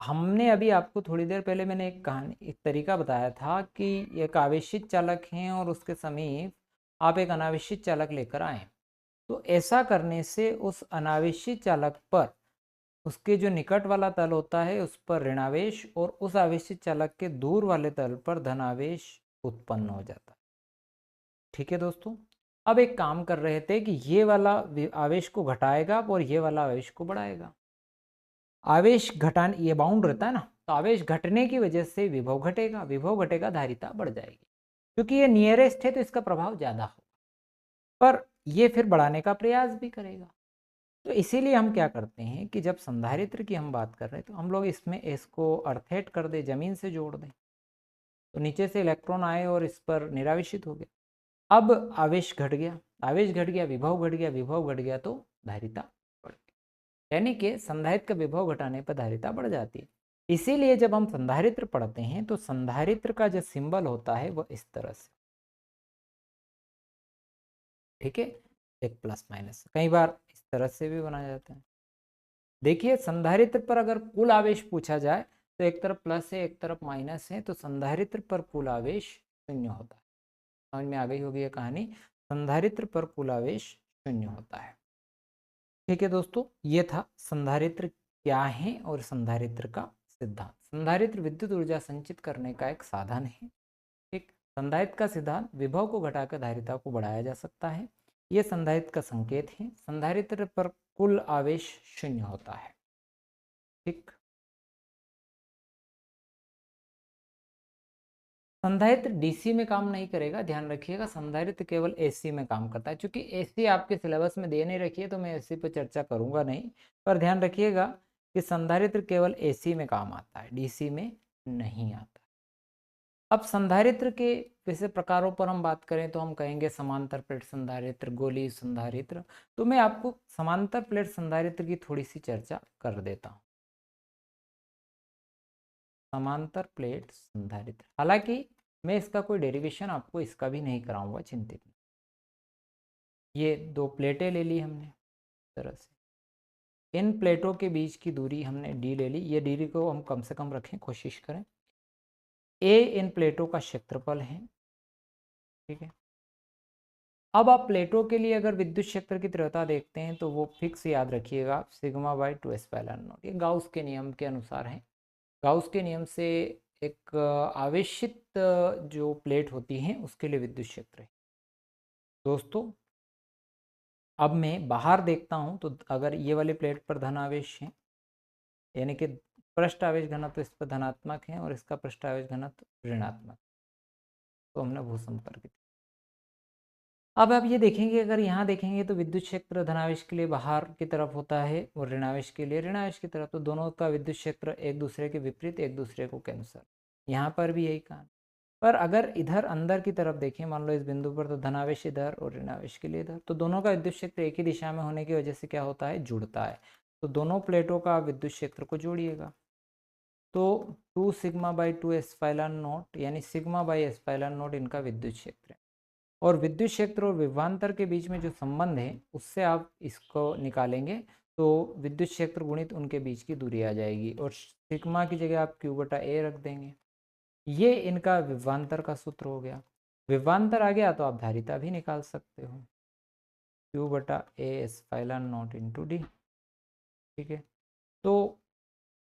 हमने अभी आपको थोड़ी देर पहले मैंने एक तरीका बताया था कि एक आवेशित चालक है और उसके समीप आप एक अनावेशित चालक लेकर आए। तो ऐसा करने से उस अनावेशित चालक पर उसके जो निकट वाला तल होता है उस पर ऋणावेश और उस आवेशित चालक के दूर वाले तल पर धनावेश उत्पन्न हो जाता है। ठीक है दोस्तों, अब एक काम कर रहे थे कि ये वाला आवेश को घटाएगा और ये वाला आवेश को बढ़ाएगा। आवेश घटाने, ये बाउंड रहता है ना, तो आवेश घटने की वजह से विभव घटेगा, धारिता बढ़ जाएगी। क्योंकि ये नियरेस्ट है तो इसका प्रभाव ज्यादा होगा, पर ये फिर बढ़ाने का प्रयास भी करेगा। तो इसीलिए हम क्या करते हैं कि जब संधारित्र की हम बात कर रहे हैं तो हम लोग इसमें इसको अर्थेट कर दे, जमीन से जोड़ दें, तो नीचे से इलेक्ट्रॉन आए और इस पर निरावेशित हो गया। अब आवेश घट गया, विभव घट गया तो धारिता बढ़ गई। यानी कि संधारित्र का विभव घटाने पर धारिता बढ़ जाती है। इसीलिए जब हम संधारित्र पढ़ते हैं तो संधारित्र का जो सिंबल होता है वो इस तरह से, ठीक है, एक प्लस माइनस, कई बार इस तरह से भी बनाया जाता है। देखिए, संधारित्र पर अगर कुल आवेश पूछा जाए तो एक तरफ प्लस है एक तरफ माइनस है, तो संधारित्र पर कुल आवेश शून्य होता है। समझ में आ गई होगी ये कहानी। संधारित्र पर कुल आवेश शून्य होता है। ठीक है दोस्तों, ये था संधारित्र क्या है और संधारित्र का सिद्धांत। संधारित्र विद्युत ऊर्जा संचित करने का एक साधन है। ठीक, संधारित्र का सिद्धांत, विभव को घटाकर धारिता को बढ़ाया जा सकता है। यह संधारित्र का संकेत है। संधारित्र पर कुल आवेश शून्य होता है। ठीक, संधारित्र डीसी में काम नहीं करेगा, ध्यान रखिएगा। संधारित्र केवल एसी में काम करता है। चूंकि एसी आपके सिलेबस में दे नहीं रखी है तो मैं एसी पर चर्चा करूंगा नहीं, पर ध्यान रखिएगा कि संधारित्र केवल एसी में काम आता है, डीसी में नहीं आता। अब संधारित्र के वैसे प्रकारों पर हम बात करें तो हम कहेंगे समांतर प्लेट संधारित्र, गोलीय संधारित्र। तो मैं आपको समांतर प्लेट संधारित्र की थोड़ी सी चर्चा कर देता हूँ। समांतर प्लेट संधारित्र, हालांकि मैं इसका कोई डेरिवेशन आपको इसका भी नहीं कराऊंगा, चिंतित नहीं। ये दो प्लेटें ले ली हमने इस तरह से, इन प्लेटों के बीच की दूरी हमने डी ले ली। ये डी को हम कम से कम रखें, कोशिश करें। ए इन प्लेटों का क्षेत्रफल है, ठीक है। अब आप प्लेटों के लिए अगर विद्युत क्षेत्र की तीव्रता देखते हैं तो वो फिक्स याद रखिएगा, सिग्मा बाई 2s/0। ये गाउस के नियम के अनुसार है। गाउस के नियम से एक आवेशित जो प्लेट होती है उसके लिए विद्युत क्षेत्र है। दोस्तों, अब मैं बाहर देखता हूं तो अगर ये वाली प्लेट पर धन आवेश है, यानी कि पृष्ठ आवेश घनत्व इस पर धनात्मक है और इसका पृष्ठ आवेश घनत्व ऋणात्मक, तो हमने भूसंपर्क। अब आप ये देखेंगे, अगर यहाँ देखेंगे तो विद्युत क्षेत्र धनावेश के लिए बाहर की तरफ होता है और ऋणावेश के लिए ऋणावेश की तरफ, तो दोनों का विद्युत क्षेत्र एक दूसरे के विपरीत, एक दूसरे को कैंसर। यहाँ पर भी यही कहानी। पर अगर इधर अंदर की तरफ देखें, मान लो इस बिंदु पर, तो धनावेश इधर और ऋणावेश के लिए इधर, तो दोनों का विद्युत क्षेत्र एक ही दिशा में होने की वजह से क्या होता है, जुड़ता है। तो दोनों प्लेटों का विद्युत क्षेत्र को जोड़िएगा, तो 2 सिग्मा बाई 2s/0 यानी सिग्मा बाई s/0 इनका विद्युत क्षेत्र है। और विद्युत क्षेत्र और विभवांतर के बीच में जो संबंध है उससे आप इसको निकालेंगे तो विद्युत क्षेत्र गुणित उनके बीच की दूरी आ जाएगी और सिग्मा की जगह आप Q बटा A रख देंगे। ये इनका विभवांतर का सूत्र हो गया। विभवांतर आ गया तो आप धारिता भी निकाल सकते हो, Q बटा A/0 इंटू डी। ठीक है, तो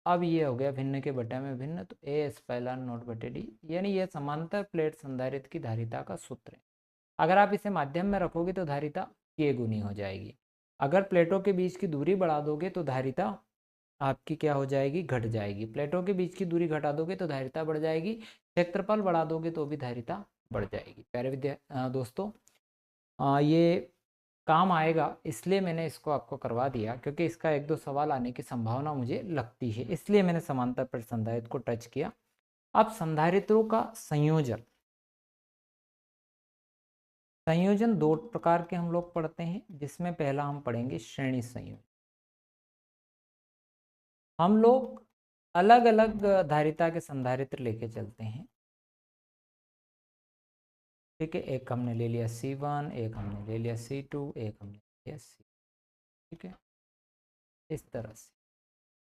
अब ये हो गया भिन्न के बटे में भिन्न, तो A/0 बटे डी, यानी यह समांतर प्लेट संधारित्र की धारिता का सूत्र है। अगर आप इसे माध्यम में रखोगे तो धारिता K गुनी हो जाएगी। अगर प्लेटों के बीच की दूरी बढ़ा दोगे तो धारिता आपकी क्या हो जाएगी, घट जाएगी। प्लेटों के बीच की दूरी घटा दोगे तो धारिता बढ़ जाएगी, क्षेत्रफल बढ़ा दोगे तो भी धारिता बढ़ जाएगी। प्यारे दोस्तों, ये काम आएगा, इसलिए मैंने इसको आपको करवा दिया, क्योंकि इसका एक दो सवाल आने की संभावना मुझे लगती है, इसलिए मैंने समांतर पर संधारित्र को टच किया। अब संधारित्रों का संयोजन, संयोजन दो प्रकार के हम लोग पढ़ते हैं, जिसमें पहला हम पढ़ेंगे श्रेणी संयोजन। हम लोग अलग अलग धारिता के संधारित्र लेके चलते हैं, ठीक है। एक हमने ले लिया C1, एक हमने ले लिया C2, एक हमने ले लिया C, ठीक है, इस तरह से।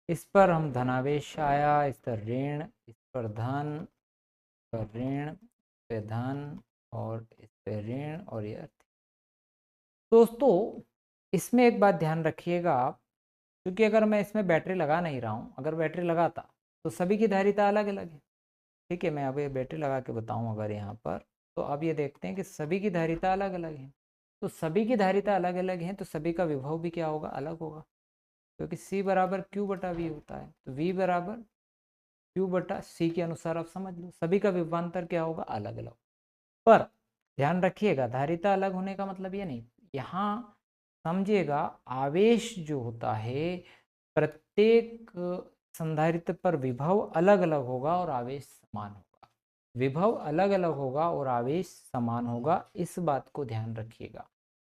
इस पर हम धनावेश आया, इस पर ऋण, इस पर धन, इस पर ऋण, इस पे धन, और इस पे ऋण, और ये। दोस्तों, इसमें एक बात ध्यान रखिएगा आप, क्योंकि अगर मैं इसमें बैटरी लगा नहीं रहा हूँ, अगर बैटरी लगाता तो सभी की धारिता अलग अलग है, ठीक है। मैं अब ये बैटरी लगा के बताऊँ अगर यहाँ पर, तो अब ये देखते हैं कि सभी की धारिता अलग अलग है। तो सभी की धारिता अलग अलग है, तो सभी का विभव भी क्या होगा, अलग होगा, क्योंकि C बराबर Q बटा V होता है। तो V बराबर Q बटा C के अनुसार आप समझ लो, सभी का विभवांतर क्या होगा, अलग अलग। पर ध्यान रखिएगा, धारिता अलग होने का मतलब ये नहीं, यहाँ समझिएगा आवेश जो होता है, प्रत्येक संधारित्र पर विभव अलग अलग होगा और आवेश समान होगा। विभव अलग अलग होगा और आवेश समान होगा, इस बात को ध्यान रखिएगा।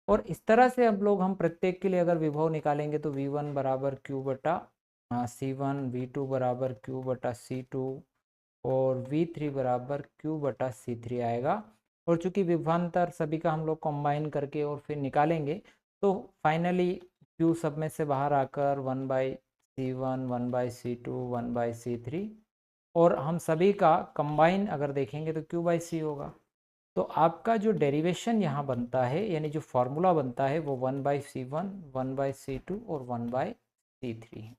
और इस तरह से अब लोग हम प्रत्येक के लिए अगर विभव निकालेंगे तो V1 बराबर Q बटा C1, V2 बराबर Q बटा C2 और V3 बराबर Q बटा C3 आएगा। और चूंकि विभवांतर सभी का हम लोग कंबाइन करके और फिर निकालेंगे, तो फाइनली Q सब में से बाहर आकर 1/C1, 1/C2, 1/C3, और हम सभी का कंबाइन अगर देखेंगे तो Q/C होगा। तो आपका जो डेरिवेशन यहाँ बनता है, यानी जो फॉर्मूला बनता है, वो 1/C1, 1/C2 और 1/C3 है।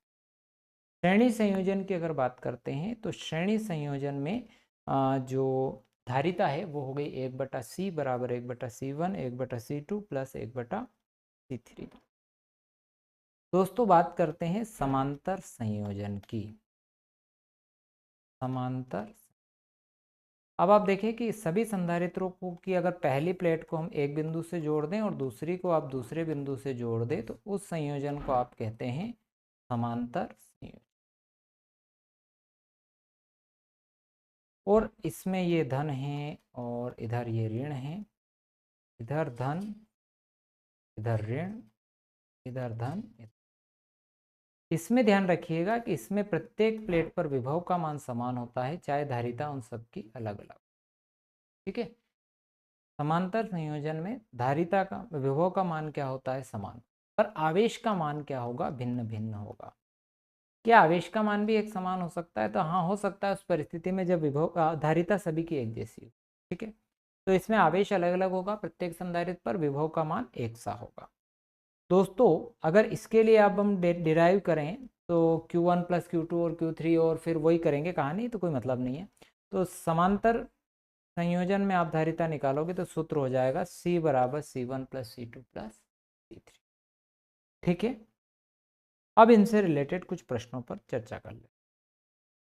श्रेणी संयोजन की अगर बात करते हैं, तो श्रेणी संयोजन में जो धारिता है वो हो गई 1/C बराबर 1/C1, 1/C2 प्लस 1/C3। दोस्तों, बात करते हैं समांतर संयोजन की। समांतर, अब आप देखें कि सभी संधारित्रों को की अगर पहली प्लेट को हम एक बिंदु से जोड़ दें और दूसरी को आप दूसरे बिंदु से जोड़ दें, तो उस संयोजन को आप कहते हैं समांतर संयोजन। और इसमें ये धन है और इधर ये ऋण है, इधर धन, इधर ऋण, इधर धन। इसमें ध्यान रखिएगा कि इसमें प्रत्येक प्लेट पर विभव का मान समान होता है, चाहे धारिता उन सबकी अलग अलग, ठीक है। समांतर संयोजन में धारिता का, विभव का मान क्या होता है, समान, पर आवेश का मान क्या होगा, भिन्न भिन्न होगा। क्या आवेश का मान भी एक समान हो सकता है? तो हाँ, हो सकता है उस परिस्थिति में जब विभव धारिता सभी की एक जैसी हो, ठीक है। तो इसमें आवेश अलग अलग होगा, प्रत्येक संधारित्र पर विभव का मान एक सा होगा। दोस्तों, अगर इसके लिए अब हम डिराइव करें तो Q1 प्लस Q2 और Q3 और फिर वही करेंगे कहानी, तो कोई मतलब नहीं है। तो समांतर संयोजन में आप धारिता निकालोगे तो सूत्र हो जाएगा C बराबर C1 plus C2 plus C3, ठीक है। अब इनसे रिलेटेड कुछ प्रश्नों पर चर्चा कर ले।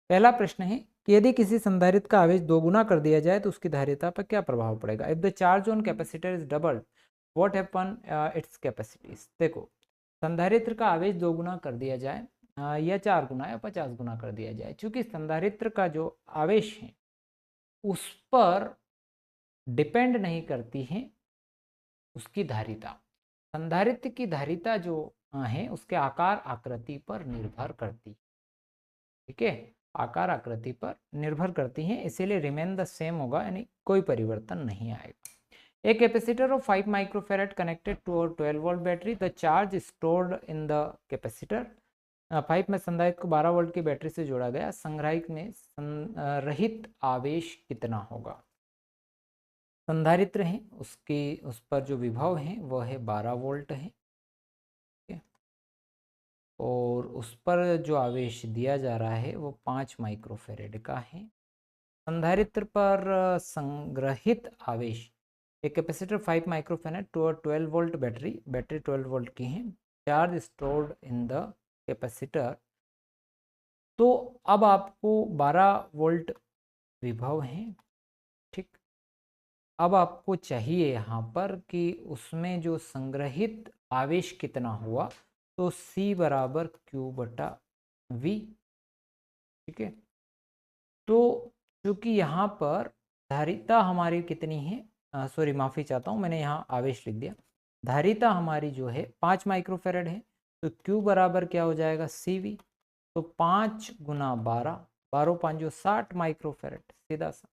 पहला प्रश्न है कि यदि किसी संधारित्र का आवेश दोगुना कर दिया जाए तो उसकी धारिता पर क्या प्रभाव पड़ेगा। If the charge on capacitor is doubled, what happen it's capacities. देखो, संधारित्र का आवेश दोगुना कर दिया जाए या 4 गुना या 50 गुना कर दिया जाए, चूंकि संधारित्र का जो आवेश है उस पर डिपेंड नहीं करती है उसकी धारिता। संधारित्र की धारिता जो है उसके आकार आकृति पर निर्भर करती है, ठीक है, आकार आकृति पर निर्भर करती हैं, इसीलिए रिमेन द सेम होगा, यानी कोई परिवर्तन नहीं आएगा। A capacitor of 5 microfarad connected to a 12-volt battery. The charge stored in the capacitor. 5 में संधारित्र को 12 वोल्ट की बैटरी से जोड़ा गया, संग्राहक में संरहित आवेश कितना होगा। संधारित्र है, उसकी उस पर जो विभव है वह है 12 वोल्ट है, और उस पर जो आवेश दिया जा रहा है वो 5 माइक्रोफेरेड का है। संधारित्र पर संग्रहित आवेश, एक capacitor 5 microfarad to 12 volt battery 12 volt की है। Charge stored in the capacitor तो अब आपको 12 वोल्ट विभव है, ठीक। अब आपको चाहिए यहाँ पर कि उसमें जो संग्रहित आवेश कितना हुआ, तो C बराबर Q बटा V, ठीक है। तो चूंकि यहाँ पर धारिता हमारी कितनी है, सॉरी माफ़ी चाहता हूँ, मैंने यहाँ आवेश लिख दिया। धारिता हमारी जो है 5 माइक्रोफेरेड है, तो Q बराबर क्या हो जाएगा CV, तो 5 गुना 12, 12 5 जो 60 माइक्रोफेरेड, सीधा सा,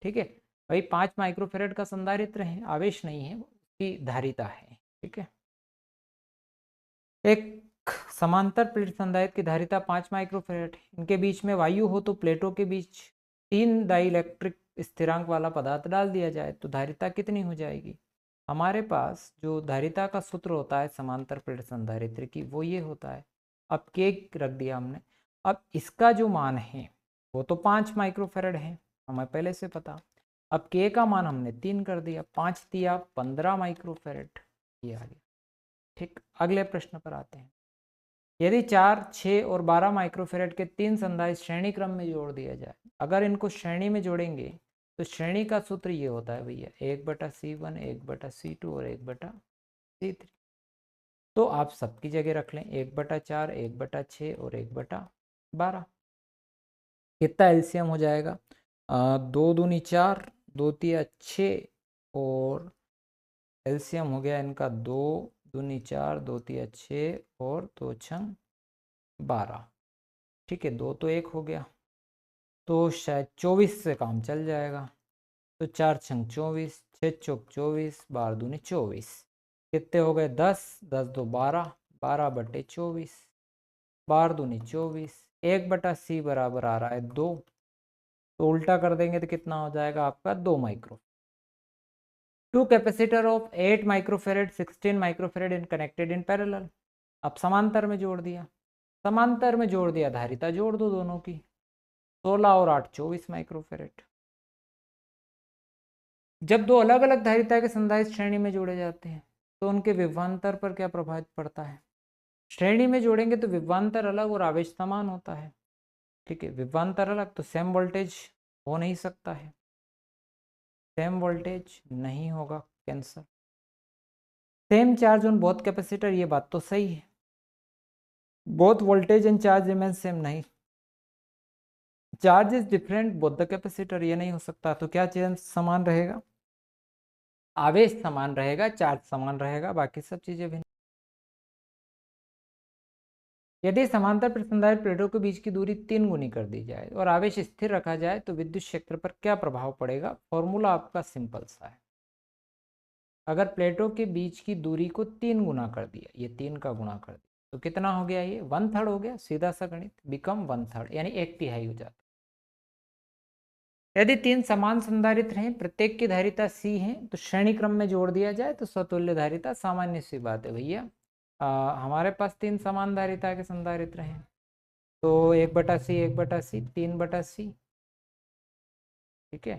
ठीक है। भाई 5 माइक्रोफेरेड का संधारित्र है, आवेश नहीं है, उसकी धारिता है, ठीक है। एक समांतर प्लेट संधारित्र की धारिता 5 माइक्रोफेरेड, इनके बीच में वायु हो तो प्लेटों के बीच 3 डाइलेक्ट्रिक स्थिरांक वाला पदार्थ डाल दिया जाए तो धारिता कितनी हो जाएगी। हमारे पास जो धारिता का सूत्र होता है समांतर प्लेट संधारित्र की, वो ये होता है। अब के रख दिया हमने, अब इसका जो मान है वो तो 5 माइक्रोफेरेड है, हमें पहले से पता। अब के का मान हमने 3 कर दिया, 5 दिया 15 माइक्रोफेरेड, ये आ गया, ठीक। अगले प्रश्न पर आते हैं। यदि 4, 6 और 12 माइक्रोफेरेड के 3 संधारित्र श्रेणी क्रम में जोड़ दिया जाए, अगर इनको श्रेणी में जोड़ेंगे तो श्रेणी का सूत्र ये होता है भैया, 1/C1, 1/C2 और 1/C3। तो आप सबकी जगह रख लें 1/4, 1/6 और 1/12। कितना एलसीएम हो जाएगा, 2 दूनी 4, 2 तिया 6 और एलसीएम हो गया इनका 2 दूनी 4, 2 तिया 6 और 2 छंग 12, ठीक है। 2 तो 1 हो गया, तो शायद 24 से काम चल जाएगा। तो 4 छंग 24, 6 चौक 24, 12 दूनी 24, कितने हो गए 10, 10 2 12, 12/24, 12 दूनी 24, 1/C बराबर आ रहा है 2, तो उल्टा कर देंगे तो कितना हो जाएगा आपका 2 micro. Two capacitor of 8 microfarad 16 microfarad in connected in parallel. अब समांतर में जोड़ दिया, समांतर में जोड़ दिया, धारिता जोड़ दो दोनों की, 16 और 8 24 माइक्रोफेरेड। जब दो अलग अलग धारिता के संधारित्र श्रेणी में जोड़े जाते हैं तो उनके विभवांतर पर क्या प्रभाव पड़ता है। श्रेणी में जोड़ेंगे तो विभवांतर अलग और आवेश समान होता है, ठीक है। विभवांतर अलग तो सेम वोल्टेज हो नहीं सकता है, सेम वोल्टेज नहीं होगा, कैंसर। Same charge on both capacitor, ये बात तो सही है, both voltage and charge remain same नहीं, charge is different both the capacitor, ये नहीं हो सकता। तो क्या चीज समान रहेगा, आवेश समान रहेगा, चार्ज समान रहेगा, बाकी सब चीजें भिन्न। यदि समांतर प्रतिसंधारित्र प्लेटों के बीच की दूरी 3 गुनी कर दी जाए और आवेश स्थिर रखा जाए तो विद्युत क्षेत्र पर क्या प्रभाव पड़ेगा। फॉर्मूला आपका सिंपल सा है, अगर प्लेटों के बीच की दूरी को 3 गुना कर दिया, ये 3 का गुणा कर दिया तो कितना हो गया, ये 1/3 हो गया, सीधा सा गणित, बिकम 1/3 यानी 1/3 हो जाता। यदि 3 समान संधारित्र हैं, प्रत्येक की धारिता C है, तो श्रेणी क्रम में जोड़ दिया जाए तो स्वतुल्य धारिता, सामान्य सी बात है भैया। हमारे पास 3 समान धारिता के संधारित्र हैं, तो 1/C 1/C 3/C, ठीक है।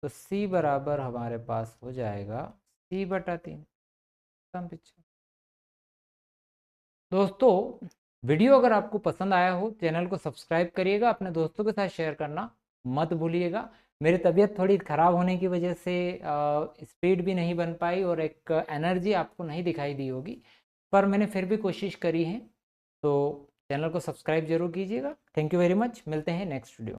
तो C बराबर हमारे पास हो जाएगा C/3। दोस्तों वीडियो अगर आपको पसंद आया हो, चैनल को सब्सक्राइब करिएगा, अपने दोस्तों के साथ शेयर करना मत भूलिएगा। मेरी तबीयत थोड़ी ख़राब होने की वजह से स्पीड भी नहीं बन पाई और एक एनर्जी आपको नहीं दिखाई दी होगी, पर मैंने फिर भी कोशिश करी है। तो चैनल को सब्सक्राइब जरूर कीजिएगा। थैंक यू वेरी मच, मिलते हैं नेक्स्ट वीडियो।